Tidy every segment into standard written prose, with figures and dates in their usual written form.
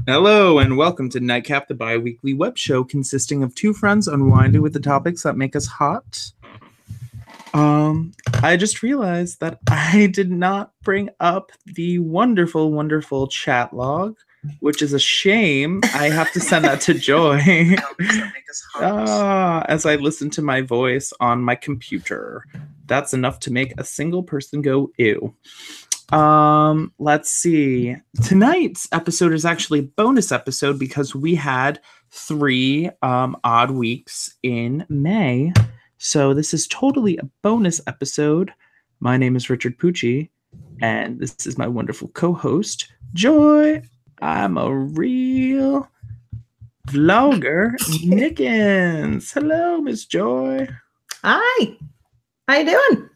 Hello and welcome to Nightcap, the bi-weekly web show consisting of two friends unwinding with the topics that make us hot. I just realized that I did not bring up the wonderful, wonderful chat log, which is a shame. I have to send that to Joy as I listen to my voice on my computer. That's enough to make a single person go ew. Let's see. Tonight's episode is actually a bonus episode because we had 3 odd weeks in May. So this is totally a bonus episode. My name is Richard Pucci, and this is my wonderful co-host, Joy. I'm a real vlogger, Nickens. Hello, Miss Joy. Hi. How you doing?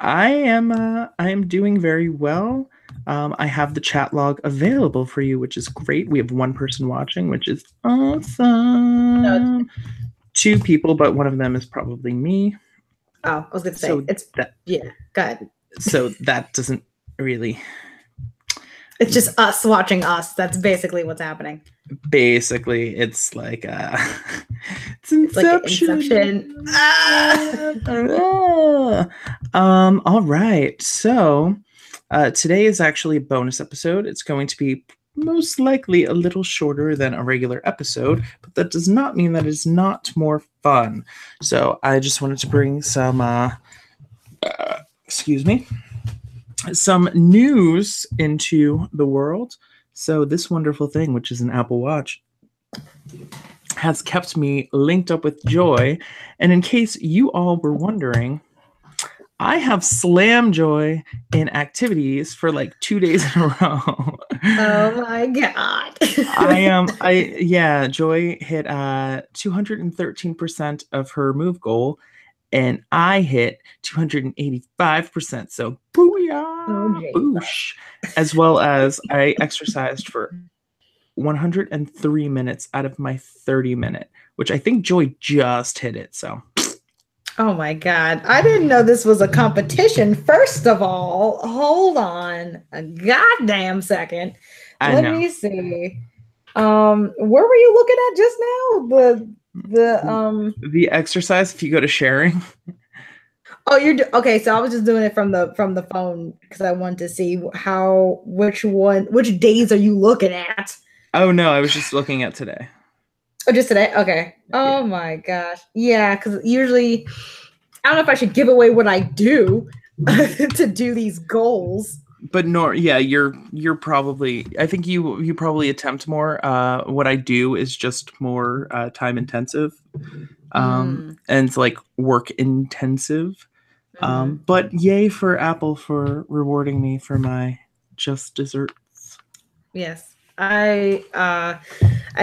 I am doing very well. I have the chat log available for you, which is great. We have one person watching, which is awesome. 2 people, but one of them is probably me. Oh, I was going to say, go ahead. So that doesn't really... It's just us watching us. That's basically what's happening. Basically, it's like it's Inception. All right. So today is actually a bonus episode. It's going to be most likely a little shorter than a regular episode, but that does not mean that it's not more fun. So I just wanted to bring some some news into the world. So this wonderful thing, which is an Apple Watch, has kept me linked up with Joy. And in case you all were wondering, I have slammed Joy in activities for like 2 days in a row. Oh my God. Joy hit 213% of her move goal, and I hit 285%. So booyah, boosh. As well as I exercised for 103 minutes out of my 30-minute, which I think Joy just hit it. So. Oh my God. I didn't know this was a competition. First of all, hold on a goddamn second. Let me see. Where were you looking at just now? The exercise, if you go to sharing. Oh, okay. So I was just doing it from the phone because I wanted to see which days are you looking at? Oh no, I was just looking at today. Oh, just today? Okay. Oh my gosh. Yeah, because usually I don't know if I should give away what I do to do these goals. But you're probably, I think you probably attempt more. What I do is just more time intensive. And it's like work intensive. But yay for Apple for rewarding me for my just desserts. Yes. I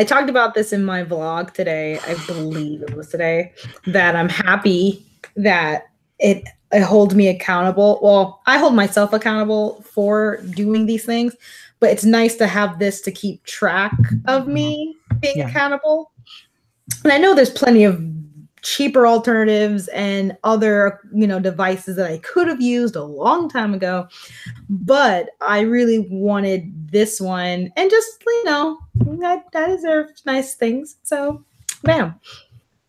talked about this in my vlog today. I believe it was today, that I'm happy that it holds me accountable. Well, I hold myself accountable for doing these things, but it's nice to have this to keep track of me being accountable. And I know there's plenty of cheaper alternatives and other, devices that I could have used a long time ago, but I really wanted this one, and just, I deserve nice things. So, bam.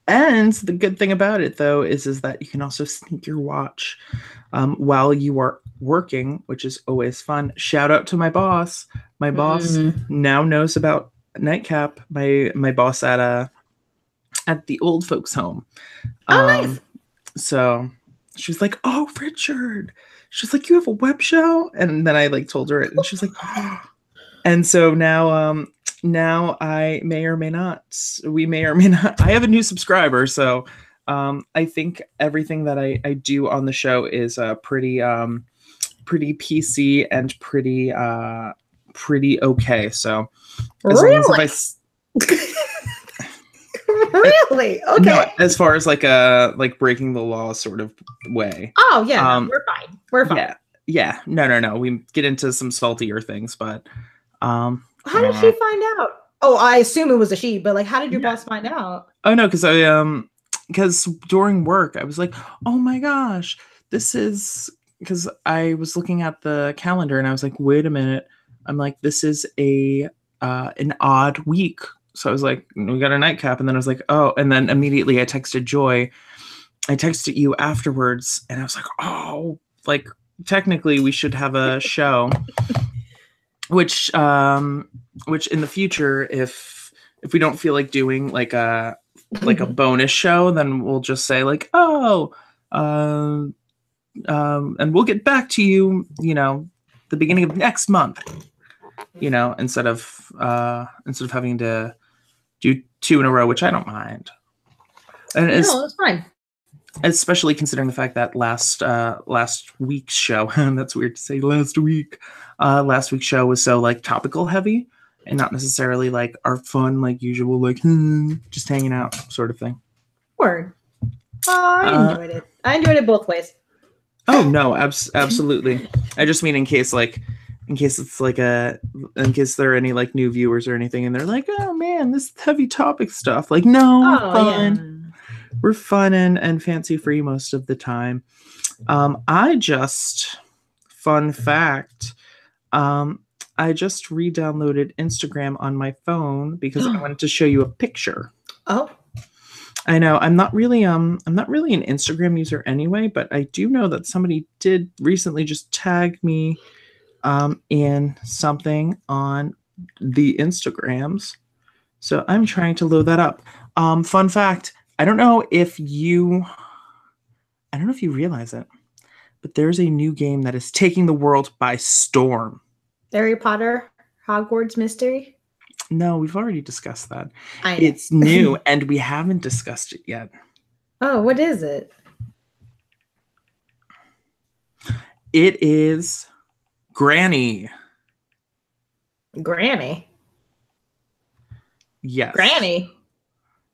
And the good thing about it, though, is that you can also sneak your watch while you are working, which is always fun. Shout out to my boss. My boss now knows about Nightcap. My boss at the old folks home. Nice. So she was like, "Oh, Richard." She's like, "You have a web show?" And then I told her it, and she's like, "Oh." And so now I may or may not. We may or may not. I have a new subscriber, so I think everything that I do on the show is pretty PC and pretty okay. So as long as Really? Okay. No, as far as breaking the law sort of way. Oh yeah, we're fine. We're fine. Yeah. No. We get into some saltier things, but how did she find out? Oh, I assume it was a she, but how did your boss find out? Oh no, because during work I was like, oh my gosh, this is, because I was looking at the calendar and I was like, wait a minute. I'm like, this is a an odd week. So I was like, we got a nightcap. And then I was like, oh, and then immediately I texted Joy. I texted you afterwards and I was like, oh, like technically we should have a show, which in the future, if we don't feel like doing like a bonus show, then we'll just say like, oh, and we'll get back to you, the beginning of next month, instead of having to do 2 in a row, which I don't mind. And it's fine. Especially considering the fact that last week's show, that's weird to say last week's show was so like topical heavy and not necessarily like our fun, like usual, like just hanging out sort of thing. Word. I enjoyed it. I enjoyed it both ways. Oh no, absolutely. I just mean in case there are any like new viewers or anything and they're like, oh man, this heavy topic stuff. Like, no, fun. Yeah. We're fun and fancy free most of the time. Fun fact, I just re-downloaded Instagram on my phone because I wanted to show you a picture. Oh. I know I'm not really an Instagram user anyway, but I do know that somebody did recently just tag me in something on the Instagrams. So I'm trying to load that up. Fun fact, I don't know if you realize it, but there's a new game that is taking the world by storm. Harry Potter Hogwarts Mystery? No, we've already discussed that. It's new and we haven't discussed it yet. Oh, what is it? It is Granny. Granny? Yes. Granny?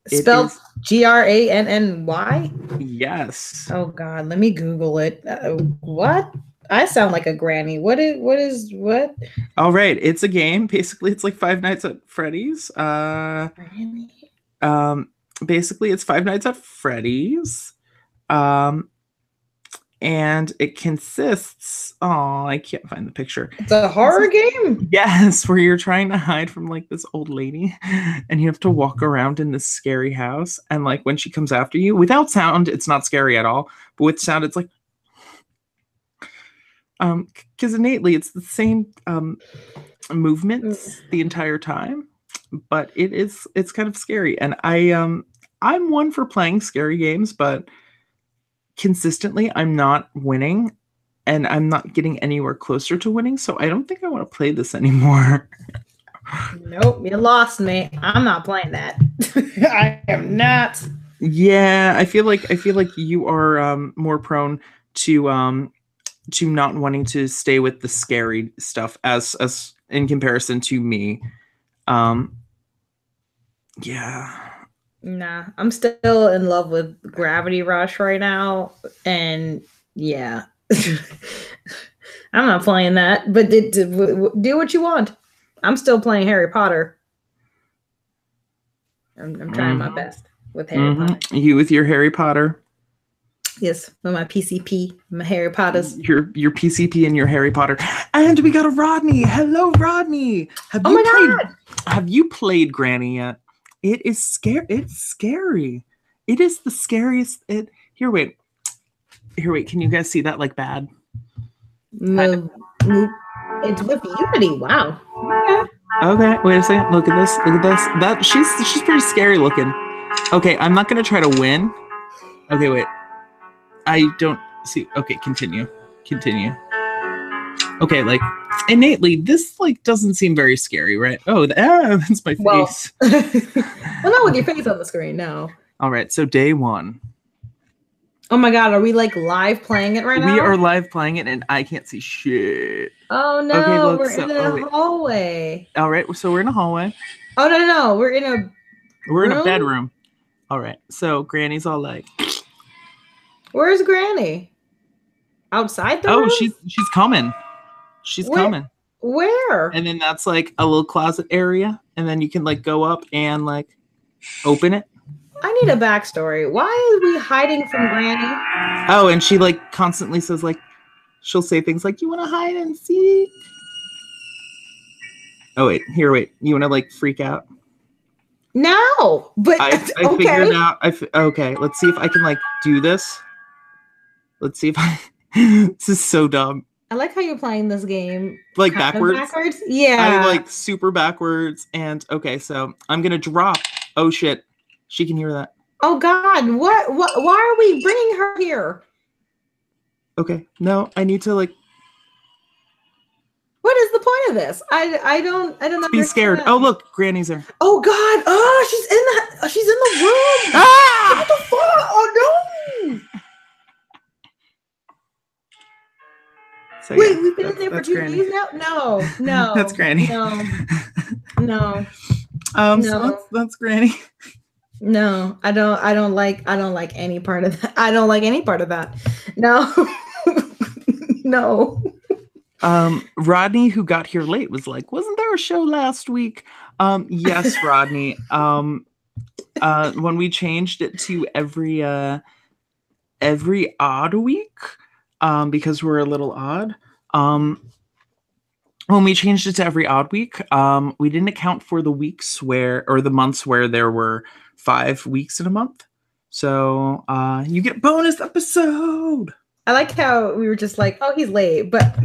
Spelled Granny? Yes. Oh God, let me Google it. What? I sound like a granny. What? All right, it's a game. Basically, it's like Five Nights at Freddy's. Basically, it's Five Nights at Freddy's. And it consists. Oh, I can't find the picture. It's a horror game? Yes, where you're trying to hide from like this old lady and you have to walk around in this scary house. And like when she comes after you, without sound, it's not scary at all. But with sound, it's like because innately it's the same movements the entire time. But it's kind of scary. And I'm one for playing scary games, but consistently I'm not winning and I'm not getting anywhere closer to winning, so I don't think I want to play this anymore. Nope, you lost me. I'm not playing that. I am not. Yeah, I feel like you are more prone to not wanting to stay with the scary stuff as in comparison to me. Yeah. Nah, I'm still in love with Gravity Rush right now, and yeah, I'm not playing that. But do what you want. I'm still playing Harry Potter. I'm trying my best with Harry Potter. You with your Harry Potter? Yes, with my PCP, my Harry Potters. Your PCP and your Harry Potter. And we got a Rodney. Hello, Rodney. Oh my God! Have you played Granny yet? It is scary. It's scary. It is the scariest. Here, wait. Can you guys see that like bad? No. It's with Unity. Wow. Okay. Wait a second. Look at this. That she's pretty scary looking. Okay, I'm not gonna try to win. Okay, wait. I don't see. Okay, continue. Okay, like innately, this like doesn't seem very scary, right? Oh, that's my face. Well, not with your face on the screen, no. All right, so day 1. Oh my God, are we like live playing it right now? We are live playing it, and I can't see shit. Oh no, okay, look, we're in a hallway. All right, so we're in a hallway. Oh no, we're in a bedroom. All right, so Granny's all like, where's Granny? Outside the room? Oh, she's coming. She's coming. Where? And then that's like a little closet area, and then you can like go up and like open it. I need a backstory. Why are we hiding from Granny? Oh, and she like constantly says like, she'll say things like, "You want to hide and seek?" Oh wait, here, wait. You want to like freak out? No, but I okay. figured it out. Okay, let's see if I can like do this. Let's see if I. This is so dumb. I like how you're playing this game Like kind of backwards. Yeah. I like super backwards. And okay, so I'm gonna drop. Oh shit, she can hear that. Oh God, what? Why are we bringing her here? Okay, no, I need to like. What is the point of this? I don't Be scared. Oh look, Granny's there. Oh God! Oh, she's in the room. Ah! What the fuck? Oh no! So, wait, yeah, we've been in there for 2 days now. No, that's Granny. No. No. So that's Granny. No, I don't like any part of that. I don't like any part of that. No. No. Rodney, who got here late, was like, wasn't there a show last week? Yes, Rodney. When we changed it to every odd week, because we're a little odd. When we changed it to every odd week, we didn't account for the months where there were 5 weeks in a month. So you get bonus episode. I like how we were just like, oh, he's late, but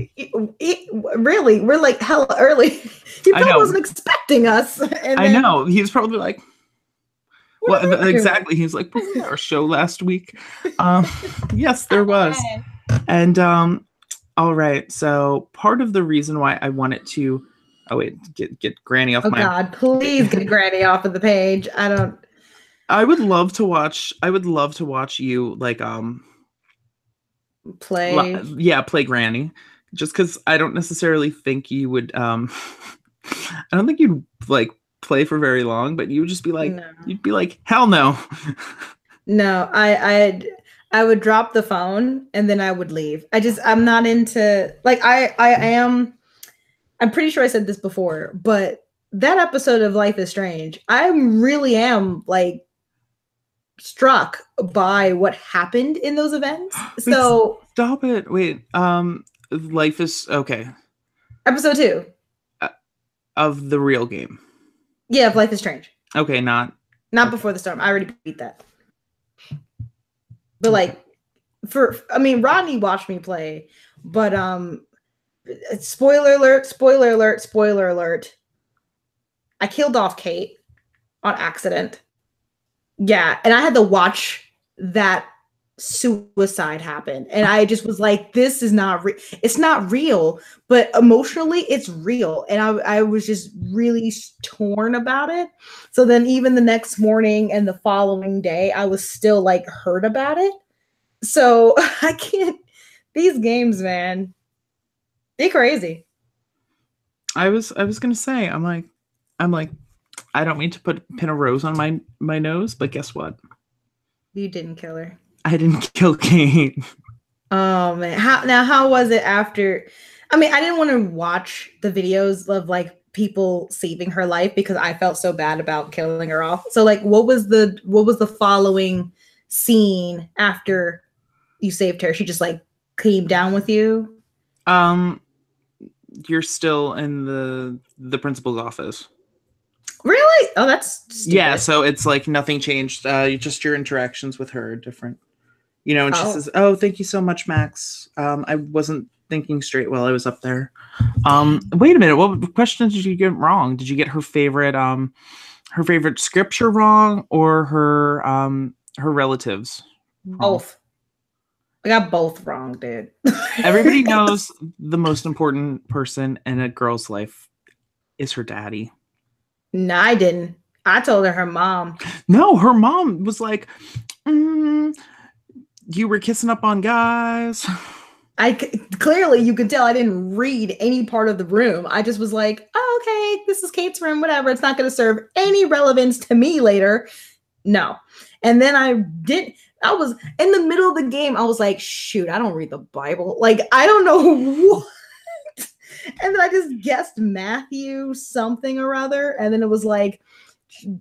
really, we're like hella early. He probably wasn't expecting us. And I know. He's probably like, well, exactly. He's like, wasn't there a show last week? Yes, there was. And all right. So part of the reason why I wanted to, oh wait, get Granny off my. Oh God, please get Granny off of the page. I would love to watch you like play Granny, just because I don't necessarily think you would I don't think you'd like play for very long, but you would just be like you'd be like, hell no. No, I would drop the phone and then I would leave. I'm not into like I'm pretty sure I said this before, but that episode of Life is Strange, I really am like struck by what happened in those events. So stop it. Wait, Life is okay. Episode 2 of the real game. Yeah, of Life is Strange. Okay, not Before the Storm. I already beat that. But like Rodney watched me play, but spoiler alert. I killed off Kate on accident. Yeah, and I had to watch that suicide happen, and I just was like, "This is not it's not real, but emotionally, it's real." And I was just really torn about it. So then, even the next morning and the following day, I was still like hurt about it. So I can't. These games, man, they're crazy. I was gonna say, I'm like. I don't mean to pin a rose on my nose, but guess what? You didn't kill her. I didn't kill Kate. Oh man. How was it after? I mean, I didn't want to watch the videos of like people saving her life because I felt so bad about killing her off. So like what was the following scene after you saved her? She just like came down with you? You're still in the principal's office. Really? Oh, that's stupid. Yeah, so it's like nothing changed. Just your interactions with her are different. You know, and she says, "Oh, thank you so much, Max. I wasn't thinking straight while I was up there." Wait a minute. What questions did you get wrong? Did you get her favorite scripture wrong, or her relatives wrong? Both. I got both wrong, dude. Everybody knows the most important person in a girl's life is her daddy. No, I didn't. I told her mom. No, her mom was like, you were kissing up on guys. Clearly you could tell I didn't read any part of the room. I just was like, oh, okay, this is Kate's room, whatever. It's not going to serve any relevance to me later. No. And then I was in the middle of the game. I was like, shoot, I don't read the Bible. Like, I don't know what. And then I just guessed Matthew something or other. And then it was like,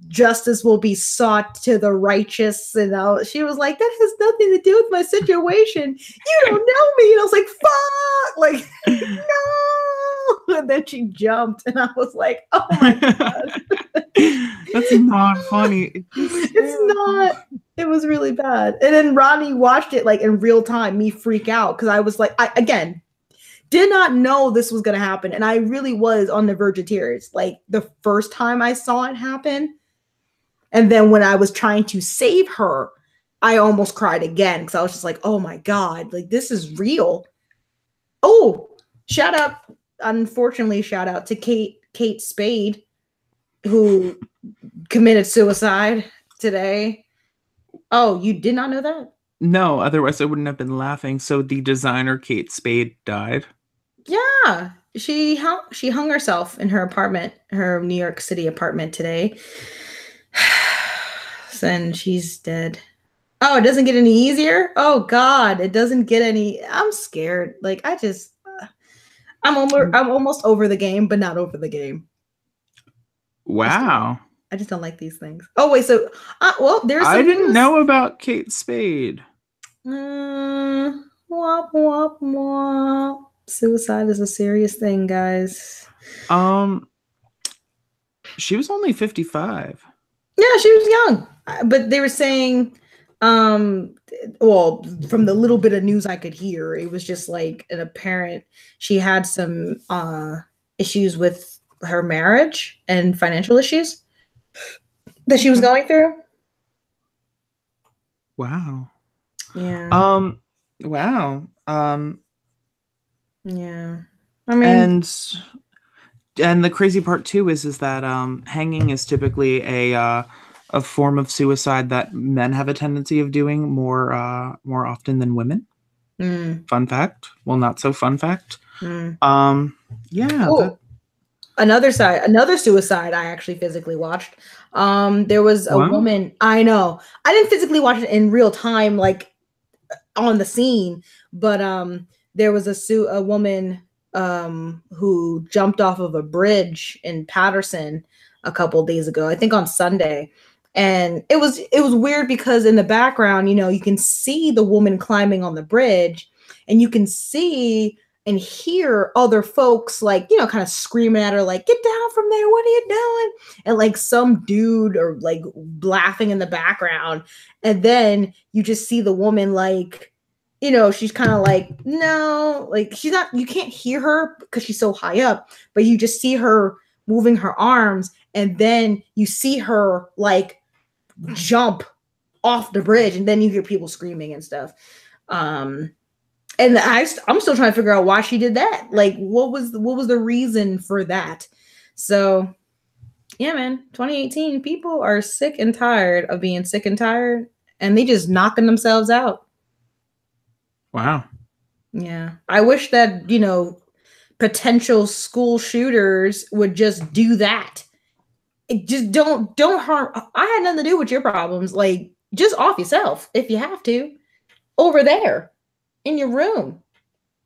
justice will be sought to the righteous. And she was like, that has nothing to do with my situation. You don't know me. And I was like, fuck. Like, no. And then she jumped, and I was like, oh my God. That's not funny. It's not. It was really bad. And then Ronnie watched it like in real time, me freak out because I was like, I again did not know this was gonna happen. And I really was on the verge of tears. Like the first time I saw it happen. And then when I was trying to save her, I almost cried again because I was just like, oh my God, like this is real. Oh, unfortunately, shout out to Kate Spade, who committed suicide today. Oh, you did not know that? No, otherwise I wouldn't have been laughing. So the designer Kate Spade died. Yeah, she hung herself in her apartment, her New York City apartment today. And she's dead. Oh, it doesn't get any easier? Oh God, it doesn't get any. I'm scared. Like I'm almost over the game, but not over the game. Wow. I just don't like these things. Oh wait, so well, there's some I didn't news. know about Kate Spade. Wop, wop, wop. Suicide is a serious thing, guys. She was only 55. Yeah, she was young, but they were saying, well, from the little bit of news I could hear, it was just like an apparent she had some issues with her marriage and financial issues that she was going through. Wow. Yeah. Wow. Yeah. I mean, and the crazy part too is that hanging is typically a form of suicide that men have a tendency of doing more often than women. Fun fact. Well, not so fun fact. Yeah. Cool. Another suicide I actually physically watched. There was a woman. I know. I didn't physically watch it in real time, like on the scene, but there was a woman who jumped off of a bridge in Patterson a couple of days ago, I think on Sunday. And it was weird because in the background, you can see the woman climbing on the bridge, and you can see and hear other folks like, kind of screaming at her, like, get down from there. What are you doing? And like some dude or like laughing in the background. And then you just see the woman like, she's kind of like, no, like she's not, you can't hear her because she's so high up, but you just see her moving her arms. And then you see her like jump off the bridge, and then you hear people screaming and stuff. And I'm still trying to figure out why she did that. Like, what was the reason for that? So, yeah, man, 2018, people are sick and tired of being sick and tired, and they just knocking themselves out. Wow. Yeah. I wish that, potential school shooters would just do that. Just don't harm. I had nothing to do with your problems. Like, just off yourself if you have to. Over there. In your room,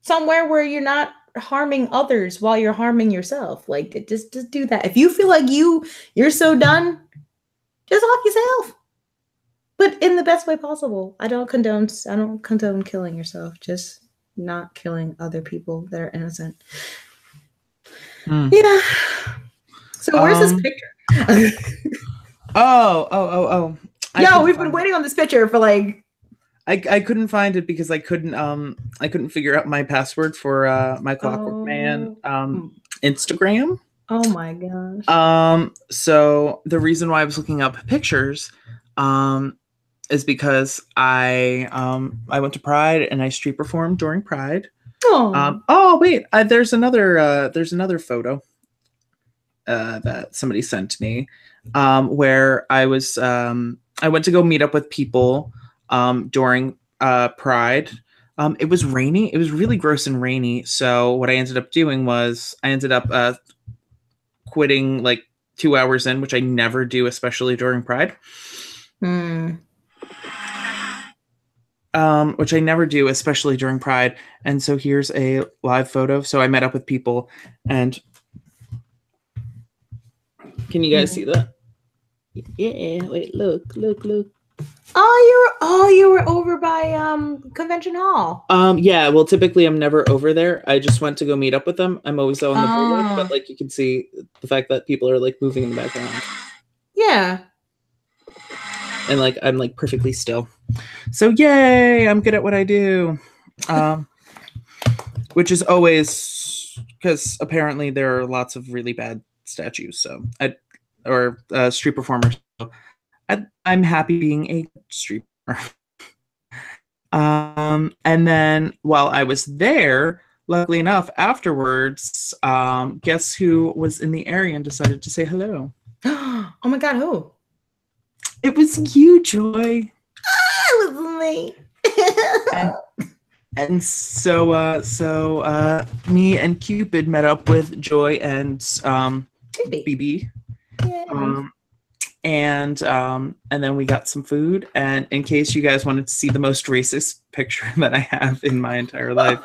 somewhere where you're not harming others while you're harming yourself. Like, just do that. If you feel like you're so done, just off yourself, but in the best way possible. I don't condone killing yourself. Just not killing other people that are innocent. Yeah. So where's this picture? Oh. Yo, we've been waiting on this picture for like. I couldn't find it because I couldn't figure out my password for my Clockwork Man Instagram. Oh my gosh. So the reason why I was looking up pictures is because I went to Pride and I street performed during Pride. Oh wait, there's another photo that somebody sent me where I went to go meet up with people during Pride. It was rainy. It was really gross and rainy. So what I ended up doing was I ended up quitting like 2 hours in, which I never do, especially during Pride. Which I never do, especially during Pride. And so here's a live photo. So I met up with people, and can you guys see that? Yeah, wait, look. You were over by Convention Hall. Yeah, well, typically I'm never over there. I just went to go meet up with them. I'm always on the boardwalk, but like you can see the fact that people are like moving in the background. Yeah. And like I'm like perfectly still. So yay, I'm good at what I do. Which is always because apparently there are lots of really bad statues. So street performers. So I'm happy being a street performer. And then while I was there, luckily enough, afterwards, guess who was in the area and decided to say hello? Oh my God, who? It was you, Joy. It was me. And so me and Cupid met up with Joy and BB. Yeah. And then we got some food. And in case you guys wanted to see the most racist picture that I have in my entire life,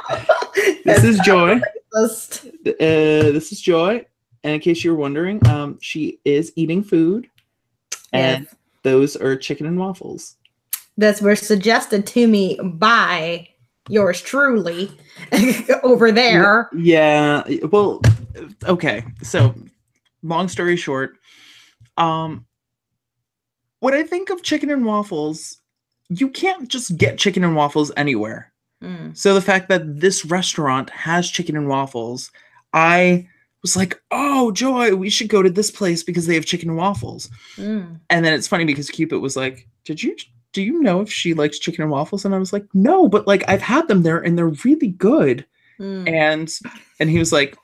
this is Joy. This is Joy. And in case you're wondering, she is eating food. And yes. Those are chicken and waffles. That were suggested to me by yours truly over there. Yeah. Well, okay. So long story short, when I think of chicken and waffles, you can't just get chicken and waffles anywhere. So the fact that this restaurant has chicken and waffles, I was like, oh, Joy, we should go to this place because they have chicken and waffles. And then it's funny because Cupid was like, do you know if she likes chicken and waffles? And I was like, no, but like I've had them there and they're really good. And he was like,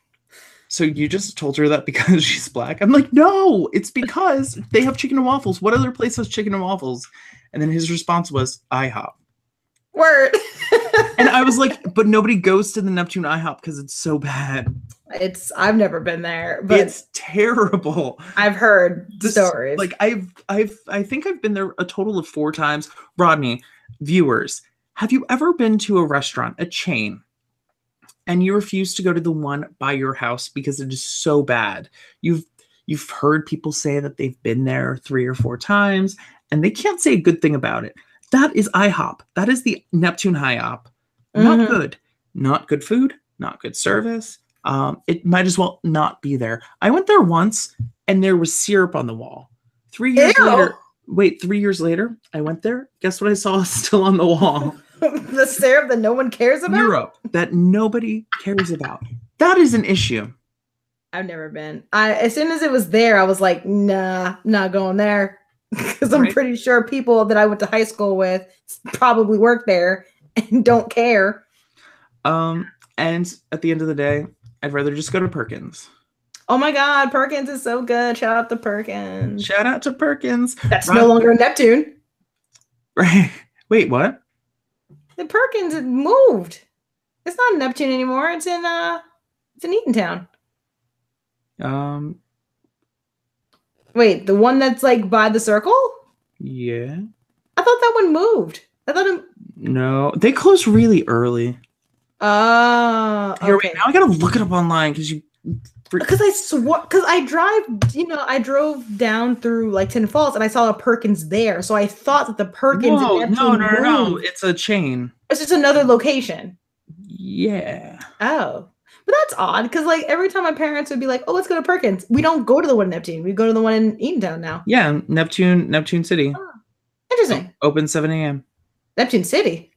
so you just told her that because she's black? I'm like, no, it's because they have chicken and waffles. What other place has chicken and waffles? And then his response was IHOP. Word. And I was like, but nobody goes to the Neptune IHOP because it's so bad. I've never been there, but it's terrible. I've heard stories. Like I think I've been there a total of 4 times. Rodney, viewers, have you ever been to a restaurant, a chain, and you refuse to go to the one by your house because it is so bad? You've heard people say that they've been there 3 or 4 times and they can't say a good thing about it. That is IHOP. That is the Neptune IHOP. Not good. Not good food. Not good service. It might as well not be there. I went there once and there was syrup on the wall. 3 years later. Wait, 3 years later, I went there. Guess what I saw still on the wall? The syrup that no one cares about? Syrup that nobody cares about. That is an issue. I've never been. As soon as it was there, I was like, nah, not going there. Because I'm pretty sure people that I went to high school with probably work there and don't care. And at the end of the day, I'd rather just go to Perkins. Oh my God, Perkins is so good. Shout out to Perkins. Shout out to Perkins. That's no longer Neptune. Right. Wait, what? The Perkins moved. It's not Neptune anymore. It's in Eatontown. Wait, the one that's like by the circle? Yeah. I thought that one moved. No, they closed really early. Oh, Here, wait, now I gotta look it up online because I drove down through like Tin Falls and I saw a Perkins there, so I thought that the Perkins. No, it's a chain. It's just another location. Yeah. Oh, but that's odd because like every time my parents would be like, "Oh, let's go to Perkins," we don't go to the one in Neptune. We go to the one in Eatontown now. Yeah, Neptune City. Oh, interesting. Open 7 a.m. Neptune City.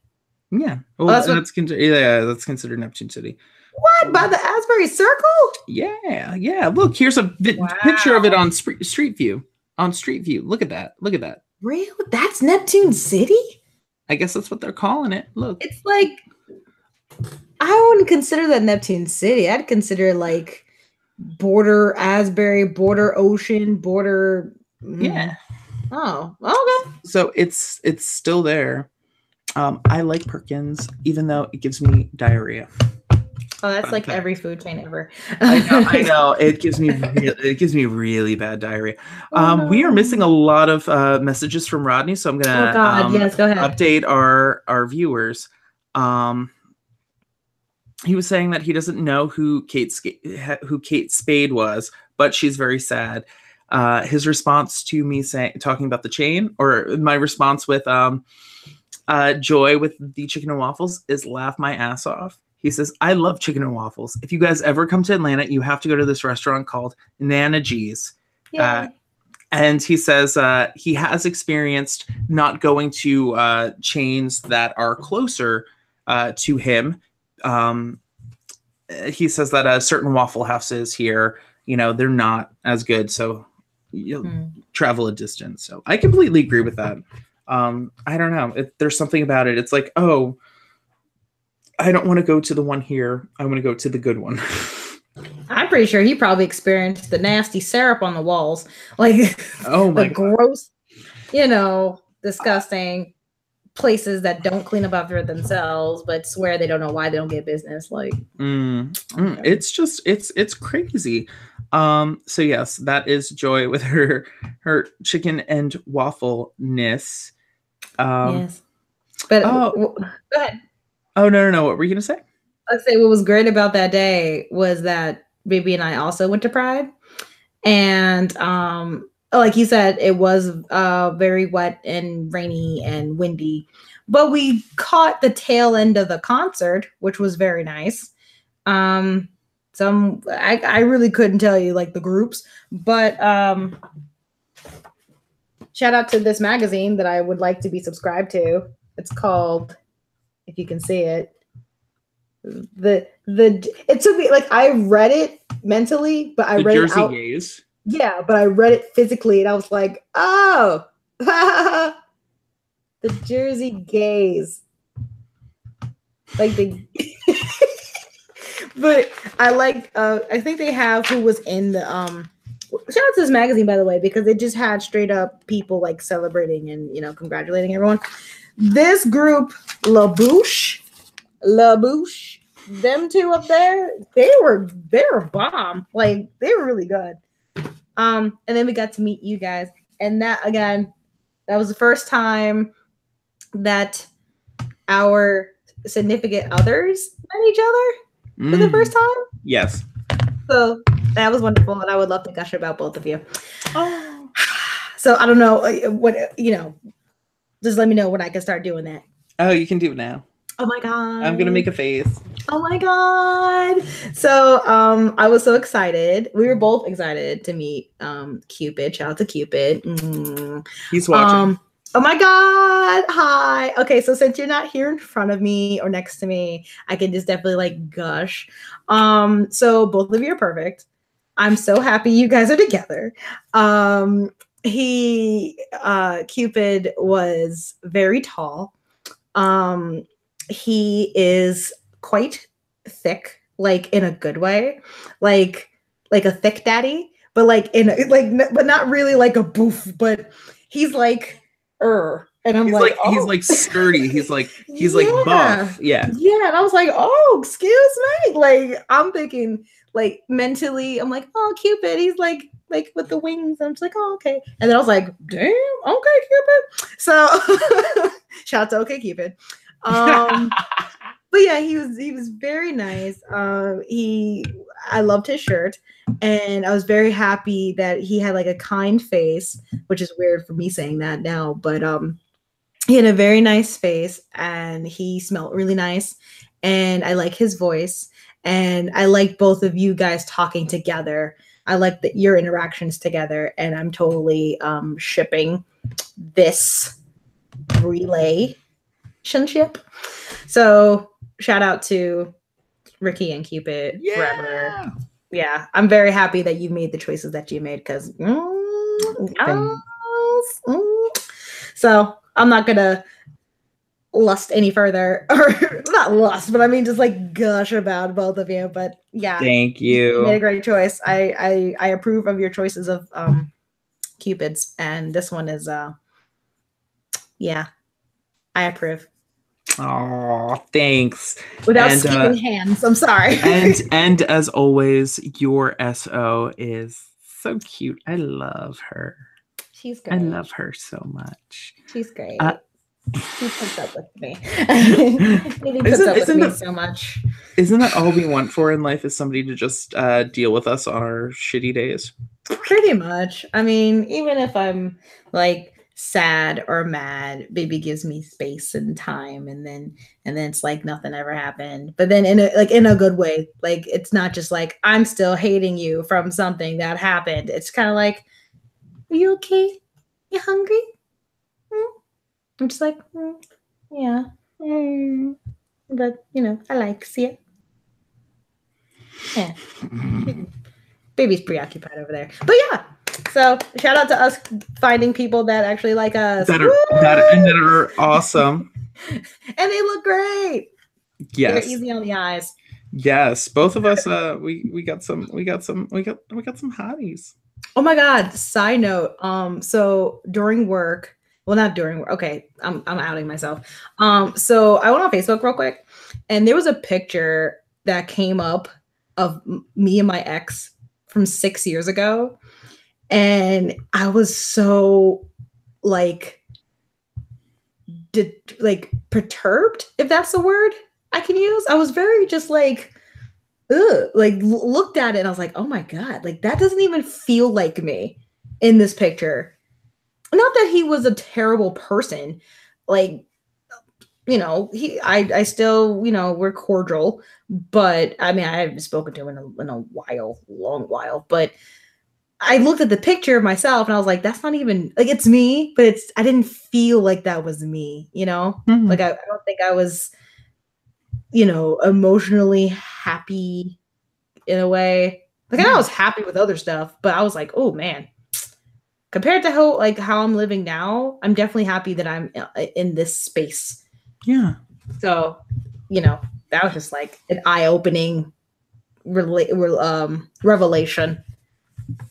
Yeah. Well, that's considered Neptune City. What? By the Asbury Circle? Yeah. Look, here's a picture of it on Street View. On Street View. Look at that. Really? That's Neptune City? I guess that's what they're calling it. Look. It's like, I wouldn't consider that Neptune City. I'd consider it like border Asbury, border Ocean, border. Yeah. Oh, okay. So it's still there. I like Perkins, even though it gives me diarrhea. Oh, that's like every food chain ever. I know. It gives me really bad diarrhea. No. We are missing a lot of messages from Rodney, so I'm gonna yes, go ahead. Update our viewers. He was saying that he doesn't know who Kate Spade was, but she's very sad. his response to me talking about the chain, or my response with Joy with the chicken and waffles, is laugh my ass off. He says, I love chicken and waffles. If you guys ever come to Atlanta, you have to go to this restaurant called Nana G's. And he says he has experienced not going to chains that are closer to him. He says that certain Waffle Houses here, they're not as good. So you'll travel a distance. So I completely agree with that. I don't know. There's something about it. It's like, oh, I don't want to go to the one here. I want to go to the good one. I'm pretty sure he probably experienced the nasty syrup on the walls. Like, oh my the gross, disgusting places that don't clean up after themselves, but swear they don't know why they don't get business. Like, it's just, it's crazy. So yes, that is Joy with her chicken and waffle-ness. Yes. But go ahead. Oh, no. What were you going to say? I'd say what was great about that day was that Baby and I also went to Pride. And like you said, it was very wet and rainy and windy. But we caught the tail end of the concert, which was very nice. I really couldn't tell you like the groups. But shout out to this magazine that I would like to be subscribed to. It's called, if you can see it, it took me, like, I read it mentally, but I read Jersey it out. Gaze. Yeah, but I read it physically, and I was like, oh, the Jersey Gaze. Like the, but I like. I think they have who was in the Shout out to this magazine, by the way, because it just had straight up people like celebrating and congratulating everyone. This group, La Bouche, them two up there, they were bomb. Like, they were really good. And then we got to meet you guys, and that was the first time that our significant others met each other for the first time. Yes. So that was wonderful, and I would love to gush about both of you. Oh. So I don't know what just let me know when I can start doing that. Oh, you can do it now. Oh my god. I'm gonna make a face. Oh my god. So I was so excited. We were both excited to meet Cupid. Shout out to Cupid. He's watching. Oh my god. Hi. Okay, so since you're not here in front of me or next to me, I can just definitely like gush. So both of you are perfect. I'm so happy you guys are together. Cupid was very tall. He is quite thick, like in a good way, like a thick daddy, but like but not really like a boof, but he's like, and I'm like, oh. He's like sturdy. He's like buff. Yeah. Yeah. And I was like, oh, excuse me. Like, I'm thinking, like, mentally, I'm like, oh, Cupid, he's like with the wings. I'm just like, oh, okay. And then I was like, damn, okay, Cupid. So shout out to okay, Cupid. But yeah, he was very nice. I loved his shirt, and I was very happy that he had like a kind face, which is weird for me saying that now, but he had a very nice face, and he smelled really nice, and I like his voice, and I like both of you guys talking together. I like your interactions together, and I'm totally shipping this relationship. So shout out to Ricky and Cupid forever. Yeah, I'm very happy that you made the choices that you made, because so I'm not gonna lust any further, or not lust, but I mean just like gush about both of you. But yeah, thank you. You made a great choice. I approve of your choices of Cupids, and this one is yeah, I approve. Oh, thanks. Without skipping hands, I'm sorry. and as always, your SO is so cute. I love her. She's great. I love her so much. She's great. He puts up with me. He puts up with me so much. Isn't that all we want for in life, is somebody to just deal with us on our shitty days? Pretty much. I mean, even if I'm like sad or mad, baby gives me space and time, and then it's like nothing ever happened. But then in a good way. Like it's not just like I'm still hating you from something that happened. It's kind of like, are you okay? You hungry? I'm just like, yeah. But I like see it. Yeah. Baby's preoccupied over there. But yeah. So shout out to us finding people that actually like us. That are awesome. And they look great. Yes. They're easy on the eyes. Yes. Both of us we got some hotties. Oh my God. Side note. So during work, well, not during work. Okay, I'm outing myself. So I went on Facebook real quick, and there was a picture that came up of me and my ex from 6 years ago. And I was so perturbed, if that's the word I can use. I was very just looked at it and I was like, oh my God, like that doesn't even feel like me in this picture. Not that he was a terrible person. I still, we're cordial, but I mean, I haven't spoken to him in a long while, but I looked at the picture of myself and I was like, that's not even like, it's me, but I didn't feel like that was me, Mm-hmm. Like, I don't think I was, emotionally happy in a way. Like, I was happy with other stuff, but I was like, oh man, compared to how I'm living now, I'm definitely happy that I'm in this space. Yeah. So, that was just like an eye-opening revelation.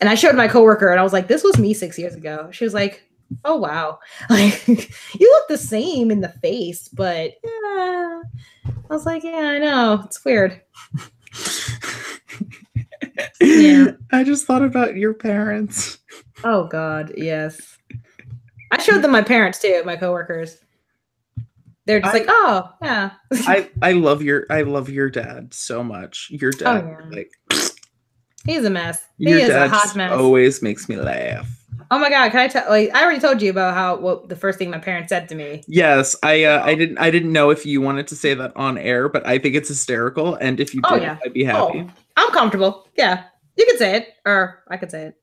And I showed my coworker and I was like, this was me 6 years ago. She was like, oh, wow. Like, you look the same in the face, but yeah. I was like, yeah, I know. It's weird. Yeah. I just thought about your parents. Oh, God. Yes. I showed them my parents too, my coworkers. They're just like, oh, yeah. I love your dad so much. Your dad, he's a mess. He is a hot mess. Always makes me laugh. Oh my God! Can I tell? I already told you about what the first thing my parents said to me. Yes, I didn't know if you wanted to say that on air, but I think it's hysterical. And if you did, I'd be happy. I'm comfortable. Yeah, you can say it, or I could say it.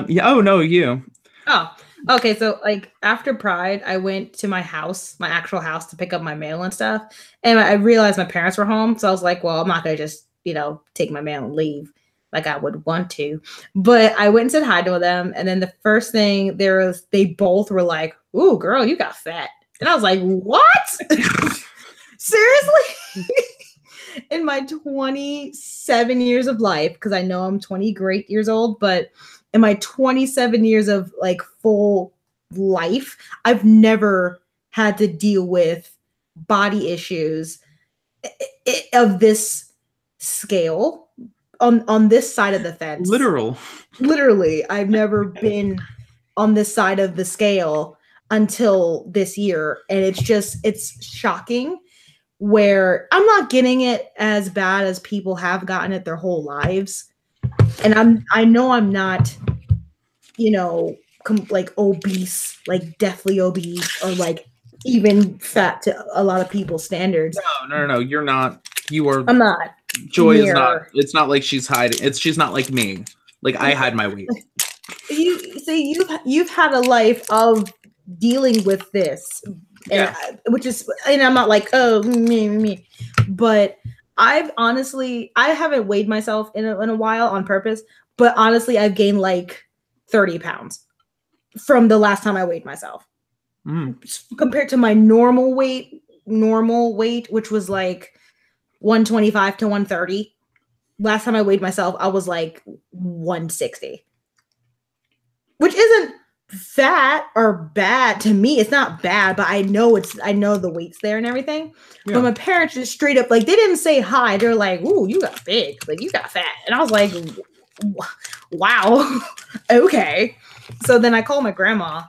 Yeah. Oh no, you. Oh, okay. So after Pride, I went to my house, my actual house, to pick up my mail and stuff, and I realized my parents were home. So I was like, well, I'm not gonna just take my mail and leave like I would want to. But I went and said hi to them. And then the first thing they both were like, ooh, girl, you got fat. And I was like, what? Seriously? In my 27 years of life, because I know I'm 20 great years old, but in my 27 years of full life, I've never had to deal with body issues of this scale on this side of the fence. Literally, I've never been on this side of the scale until this year, and it's shocking where I'm not getting it as bad as people have gotten it their whole lives, and I know I'm not obese, deathly obese, or even fat to a lot of people's standards. No, you're not. You are. I'm not. Joy is not. It's not like she's hiding. She's not like me. I hide my weight. You've had a life of dealing with this, and I'm not like, oh, me, but I haven't weighed myself in a while on purpose, but honestly, I've gained 30 pounds from the last time I weighed myself compared to my normal weight, which was 125 to 130. Last time I weighed myself, I was 160, which isn't fat or bad to me. It's not bad, but I know the weight's there and everything. Yeah. But my parents just straight up, they didn't say hi. They're like, ooh, you got big, you got fat. And I was like, wow, okay. So then I called my grandma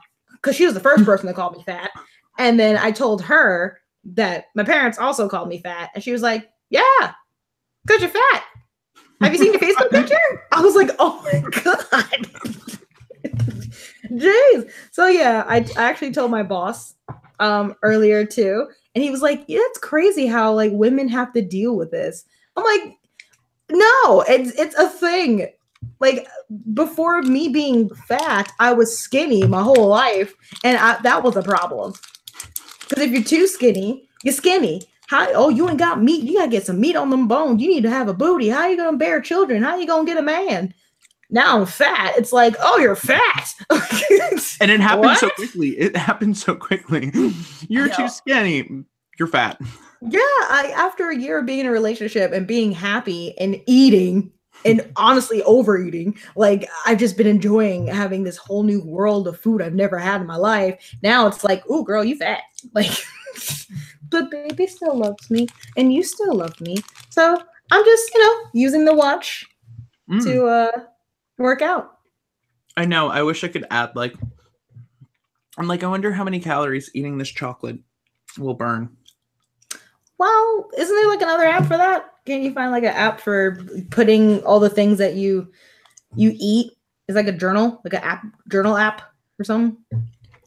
because she was the first person to call me fat. And then I told her that my parents also called me fat. And she was like, yeah, because you're fat. Have you seen your Facebook picture? I was like, oh my God. Jeez. So yeah, I actually told my boss earlier too. And he was like, yeah, it's crazy how like women have to deal with this. I'm like, no, it's a thing. Like before me being fat, I was skinny my whole life. And that was a problem. Because if you're too skinny, you're skinny. Oh, you ain't got meat. You got to get some meat on them bones. You need to have a booty. How are you going to bear children? How are you going to get a man? Now I'm fat. It's like, oh, you're fat. And it happened so quickly. It happened so quickly. You're too skinny. You're fat. Yeah. After a year of being in a relationship and being happy and eating and honestly overeating, like I've just been enjoying having this whole new world of food I've never had in my life. Now it's like, oh, girl, you fat. Like, but baby still loves me and you still love me. So I'm just, using the watch to work out. I know. I wish I could add I wonder how many calories eating this chocolate will burn. Well, isn't there like another app for that? Can't you find like an app for putting all the things that you eat? It's like a journal, like an journal app or something.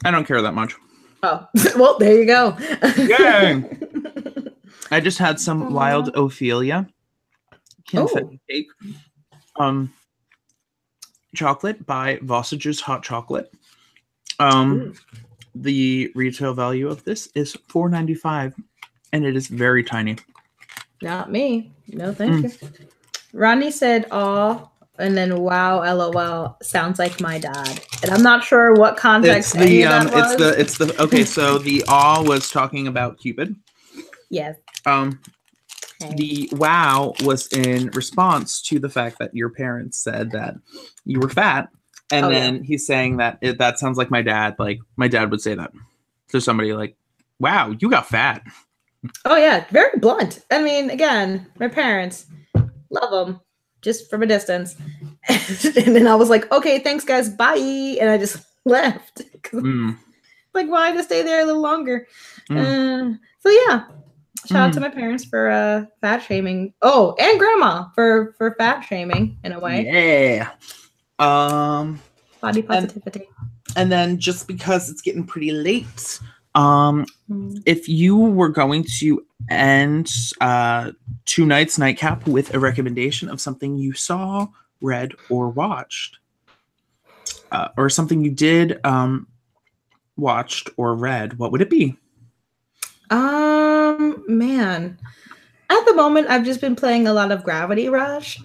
I don't care that much. Oh, well, there you go. Yay! I just had some wild Ophelia confetti cake. Chocolate by Vosage's Hot Chocolate. The retail value of this is $4.95, and it is very tiny. Not me. No, thank you. Ronnie said, "Aw," and then "Wow, LOL." Sounds like my dad, and I'm not sure what context any of that was. It's the okay. So the "aw" was talking about Cupid. Yes. The "wow" was in response to the fact that your parents said that you were fat, and then he's saying that that sounds like my dad. Like my dad would say that to somebody, like, "Wow, you got fat." Oh yeah, very blunt. I mean, again, my parents love them just from a distance, and then I was like, "Okay, thanks, guys, bye," and I just left. Like, wanted to stay there a little longer. So yeah. Shout out to my parents for fat shaming. Oh, and grandma for fat shaming in a way. Yeah. Body positivity. And then just because it's getting pretty late, if you were going to end tonight's nightcap with a recommendation of something you saw, read, or watched, or something you did watched or read, what would it be? Man, at the moment, I've just been playing a lot of Gravity Rush.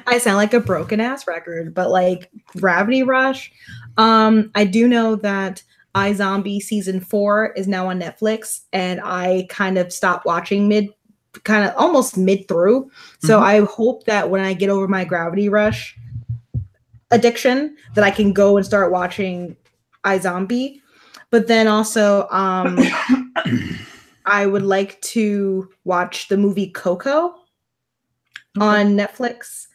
I sound like a broken ass record, but like Gravity Rush. I do know that iZombie season 4 is now on Netflix, and I kind of stopped watching almost mid through. So I hope that when I get over my Gravity Rush addiction, that I can go and start watching iZombie. But then also, I would like to watch the movie Coco on Netflix.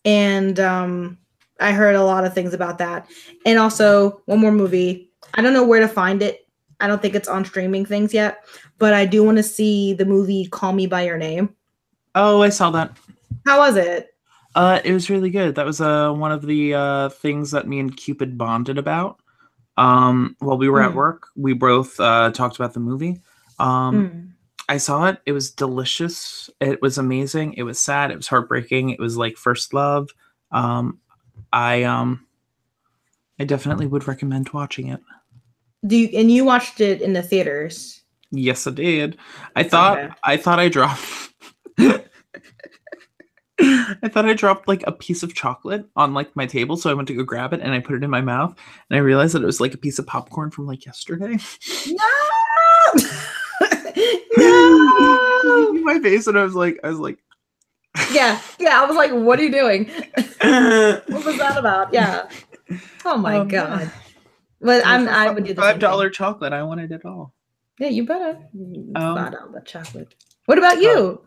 And I heard a lot of things about that. And also, one more movie. I don't know where to find it. I don't think it's on streaming things yet. But I do want to see the movie Call Me By Your Name. Oh, I saw that. How was it? It was really good. That was one of the things that me and Cupid bonded about. While we were at work, we both talked about the movie. I saw it. It was delicious. It was amazing. It was sad. It was heartbreaking. It was like first love. I definitely would recommend watching it. And you watched it in the theaters? Yes, I did. I thought I dropped I thought I dropped like a piece of chocolate on like my table, so I went to go grab it and I put it in my mouth, and I realized that it was like a piece of popcorn from like yesterday. No! No! My face, and I was like, yeah. I was like, what are you doing? What was that about? Yeah. Oh my god. But I would do the $5 chocolate. I wanted it all. Yeah, you better. $5 chocolate. What about you?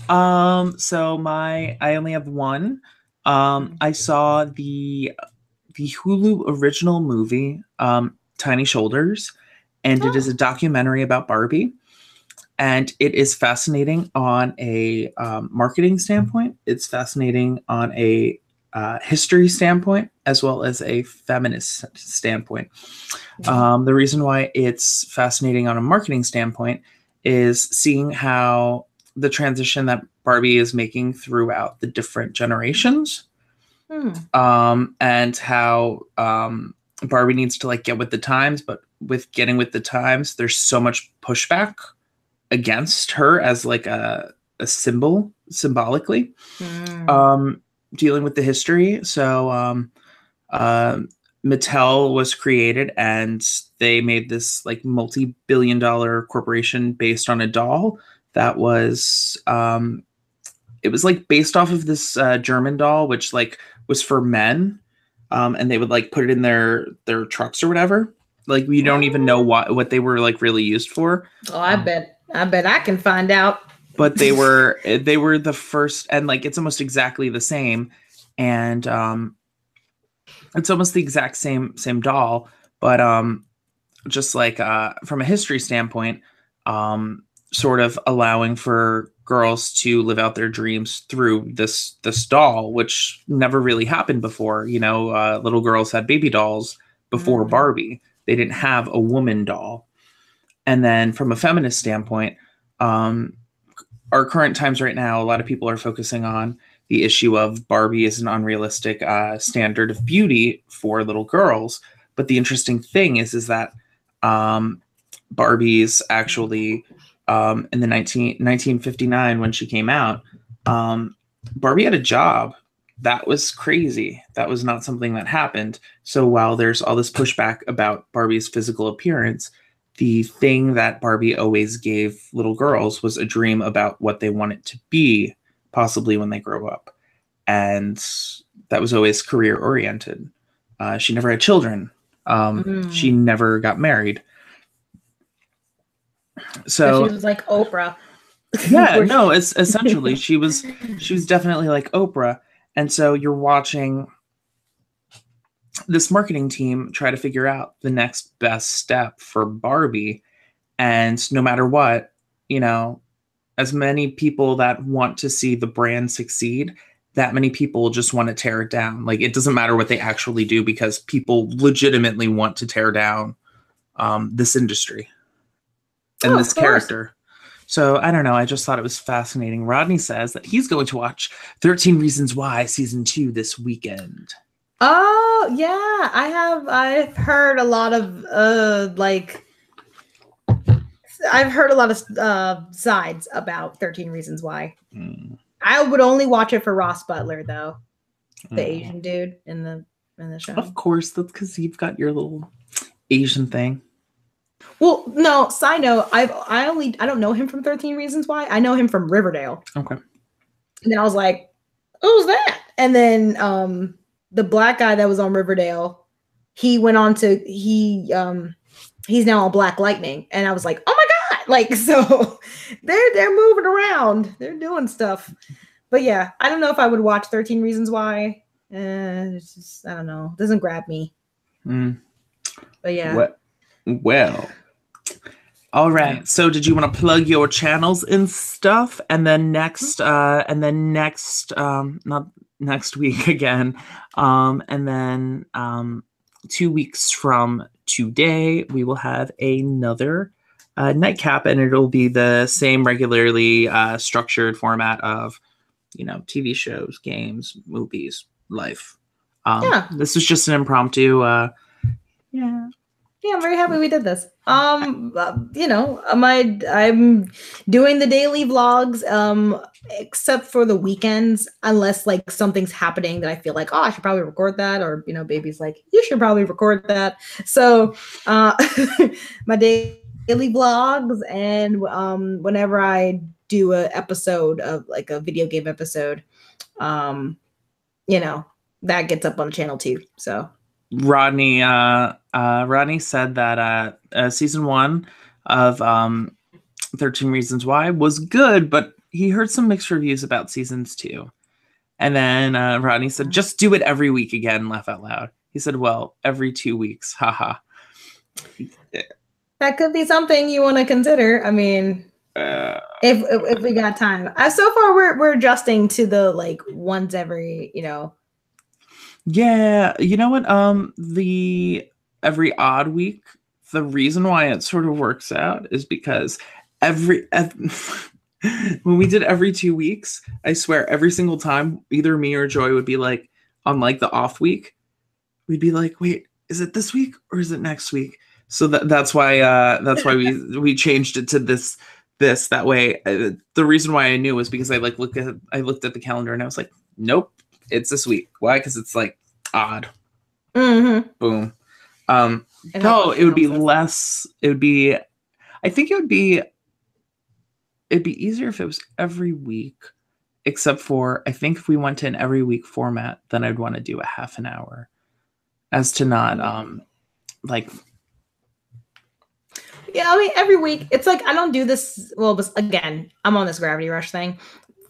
So I only have one. I saw the Hulu original movie, Tiny Shoulders, and it is a documentary about Barbie. And it is fascinating on a marketing standpoint. It's fascinating on a history standpoint, as well as a feminist standpoint. The reason why it's fascinating on a marketing standpoint is seeing how the transition that Barbie is making throughout the different generations, and how Barbie needs to like get with the times, but with getting with the times, there's so much pushback against her as like a symbol symbolically, dealing with the history. So Mattel was created, and they made this like multi-billion-dollar corporation based on a doll that was it was like based off of this German doll, which like was for men, and they would like put it in their trucks or whatever. Like we don't even know what they were like really used for. Oh, I bet I can find out. But they were the first, and like it's almost exactly the same, and it's almost the exact same doll, but just like from a history standpoint, sort of allowing for girls to live out their dreams through this doll, which never really happened before. You know, little girls had baby dolls before Barbie. They didn't have a woman doll. And then from a feminist standpoint, our current times right now, a lot of people are focusing on the issue of Barbie is an unrealistic standard of beauty for little girls. But the interesting thing is that Barbie's actually in the 1959 when she came out, Barbie had a job. That was crazy. That was not something that happened. So while there's all this pushback about Barbie's physical appearance, the thing that Barbie always gave little girls was a dream about what they wanted to be, possibly when they grow up. And that was always career oriented. She never had children. She never got married. So she was like Oprah. Yeah, no, it's essentially she was definitely like Oprah. And so you're watching this marketing team try to figure out the next best step for Barbie. And no matter what, you know, as many people that want to see the brand succeed, that many people just want to tear it down. Like, it doesn't matter what they actually do because people legitimately want to tear down this industry and this character. So I don't know. I just thought it was fascinating. Rodney says that he's going to watch 13 Reasons Why season 2 this weekend. Oh yeah, I've heard a lot of I've heard a lot of sides about 13 Reasons Why. I would only watch it for Ross Butler though, the Asian dude in the show. Of course, that's because you've got your little Asian thing. Well, no, side note, I don't know him from 13 Reasons Why. I know him from Riverdale. Okay. And then I was like, who's that? And then the black guy that was on Riverdale, he went on to he's now on Black Lightning. And I was like, oh my God. Like, so they're moving around. They're doing stuff. But yeah, I don't know if I would watch 13 Reasons Why. It's just, I don't know. It doesn't grab me. But yeah. Well, all right. So did you want to plug your channels and stuff? And then next, not next week again. And then 2 weeks from today, we will have another Nightcap, and it'll be the same regularly structured format of, you know, TV shows, games, movies, life. This is just an impromptu. Yeah, I'm very happy we did this. You know, I'm doing the daily vlogs, except for the weekends, unless like something's happening that I feel like, oh, I should probably record that, or you know, baby's like, you should probably record that. So, my daily vlogs, and whenever I do an episode of like a video game episode, you know, that gets up on the channel too. So. Rodney said that season 1 of 13 Reasons Why was good, but he heard some mixed reviews about seasons 2. And then Rodney said, just do it every week again, laugh out loud. He said, well, every 2 weeks, haha. That could be something you want to consider. I mean, if we got time. So far, we're adjusting to the like once every, Yeah, you know what? The every odd week, the reason why it sort of works out is because when we did every 2 weeks, I swear every single time, either me or Joy would be like on like the off week, we'd be like, wait, is it this week or is it next week? So that's why we changed it to this that way. The reason why I knew was because I looked at the calendar and I was like, nope, it's this week. Why? Because it's like odd. Mm-hmm. Boom. No, it would be less. It would be. I think it'd be easier if it was every week, except for I think if we went to an every week format, then I'd want to do a half an hour, as to not like. Yeah, I mean, every week it's like I don't do this. Well, but again, I'm on this Gravity Rush thing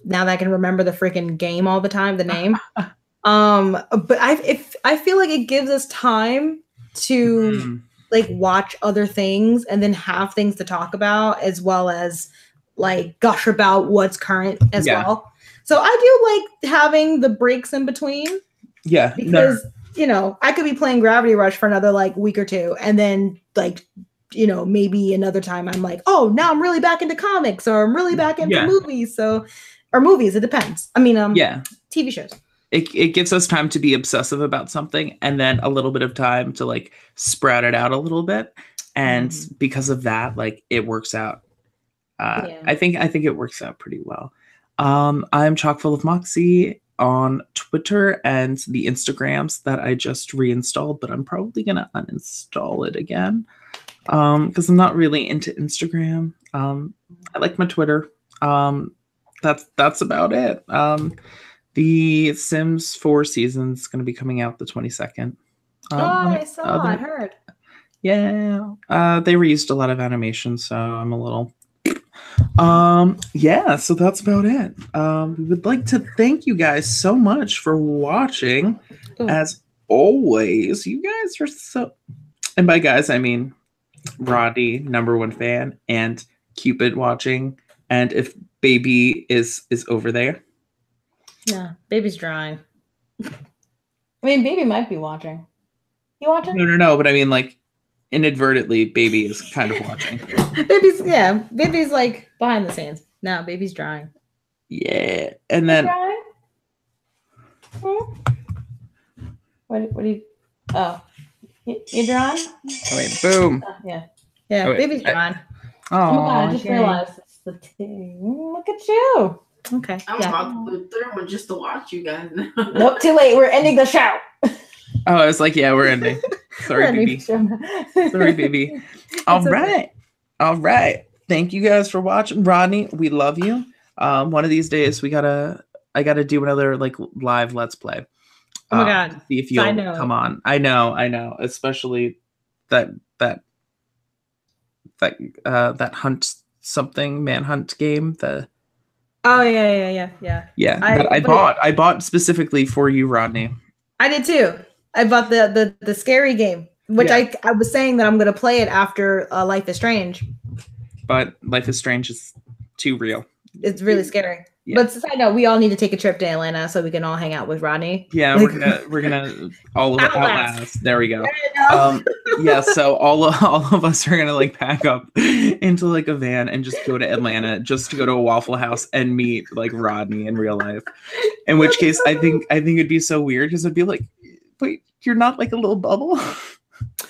now that I can remember the freaking game all the time, the name. But I feel like it gives us time to like watch other things and then have things to talk about, as well as like gush about what's current as well. So I do like having the breaks in between. Yeah, because I could be playing Gravity Rush for another like week or two, and then like maybe another time I'm like, oh, now I'm really back into comics, or I'm really back into movies. Or movies, it depends. I mean, TV shows. It gives us time to be obsessive about something, and then a little bit of time to like spread it out a little bit. And because of that, like it works out. I think it works out pretty well. I'm chock full of Moxie on Twitter and the Instagrams that I just reinstalled, but I'm probably gonna uninstall it again because I'm not really into Instagram. I like my Twitter. That's about it. The Sims 4 season is going to be coming out the 22nd. I saw. I heard. Yeah. They reused a lot of animation, so I'm a little. Yeah. So that's about it. We would like to thank you guys so much for watching. As always, you guys are so. And by guys, I mean Roddy, #1 fan, and Cupid watching, and if Baby is over there. Yeah, Baby's drawing. I mean, Baby might be watching. You watching? No. But I mean, like, inadvertently, Baby is kind of watching. Baby's like behind the scenes. No, Baby's drawing. Yeah, and then. What do you? Oh, you drawing? Oh wait, boom. Yeah, oh, Baby's drawing. Oh my God! I just realized it's the thing. Look at you. Okay. I'm about to put through one just to watch you guys. Nope, too late. We're ending the show. Oh, I was like, yeah, we're ending. Sorry, Baby. Sorry, Baby. All right. Thank you guys for watching. Rodney, we love you. One of these days I gotta do another like live Let's Play. Oh my God. See if you'll come on. I know. Especially that manhunt game. Oh yeah. Yeah, I bought specifically for you, Rodney. I did too. I bought the scary game, which I was saying that I'm gonna play it after Life is Strange. But Life is Strange is too real. It's really scary. Yeah. But since I know we all need to take a trip to Atlanta so we can all hang out with Rodney. Yeah, we're gonna all of Outlast. There we go. Yeah, so all of us are gonna like pack up into like a van and just go to Atlanta just to go to a Waffle House and meet like Rodney in real life. In which case, I think it'd be so weird because it'd be like, wait, you're not like a little bubble.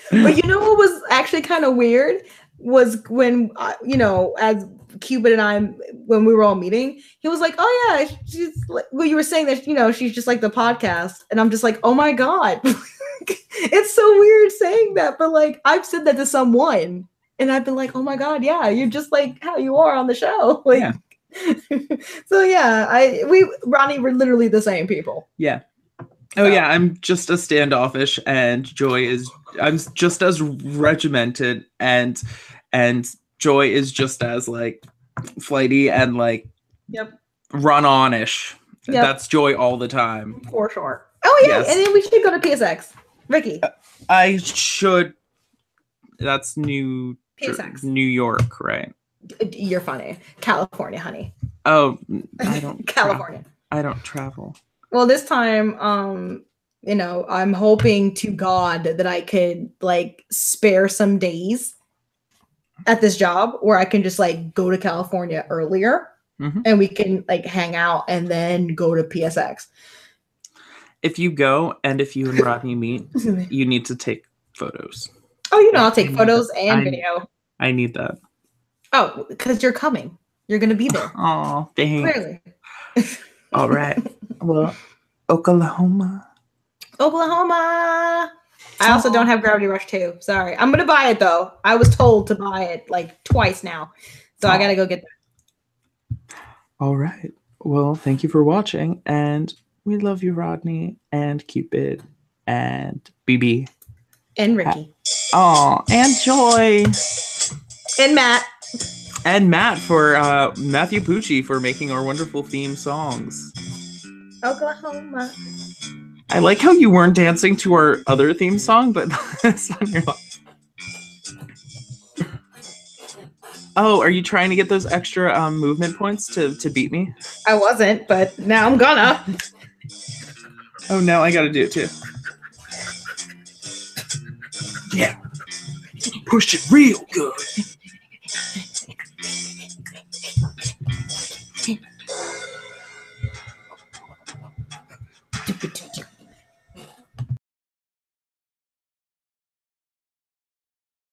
But you know what was actually kind of weird was when as Cupid and I, when we were all meeting, he was like, oh yeah, she's like, well, you were saying that, she's just like the podcast. And I'm just like, oh my God. It's so weird saying that, but like, I've said that to someone and I've been like, oh my God, yeah, you're just like how you are on the show. Like, yeah. So yeah, Ronnie, we're literally the same people. Yeah. Oh yeah, I'm just as standoffish and I'm just as regimented and Joy is just as like flighty and like run on-ish. Yep. That's Joy all the time. For sure. Oh yeah, yes. And then we should go to PSX. Ricky. I should That's New PSX. New York, right? You're funny. California, honey. Oh, I don't California. I don't travel. Well, this time, I'm hoping to God that I could like spare some days at this job where I can just like go to California earlier and we can like hang out and then go to PSX. If you go and if you and Rodney meet, you need to take photos. Oh, I'll take photos and video. I need that. Oh, because you're coming. You're going to be there. Oh, thanks. Clearly. All right. Well, Oklahoma. I also don't have Gravity Rush 2. Sorry. I'm going to buy it, though. I was told to buy it like twice now. So I got to go get that. All right. Well, thank you for watching. And we love you, Rodney and Cupid and BB. And Ricky. Oh, and Joy. And Matt. And Matt for Matthew Pucci for making our wonderful theme songs. Oklahoma. I like how you weren't dancing to our other theme song, but this one you're like... Oh, are you trying to get those extra movement points to beat me? I wasn't, but now I'm gonna. Oh, now I gotta do it too. Yeah. Push it real good.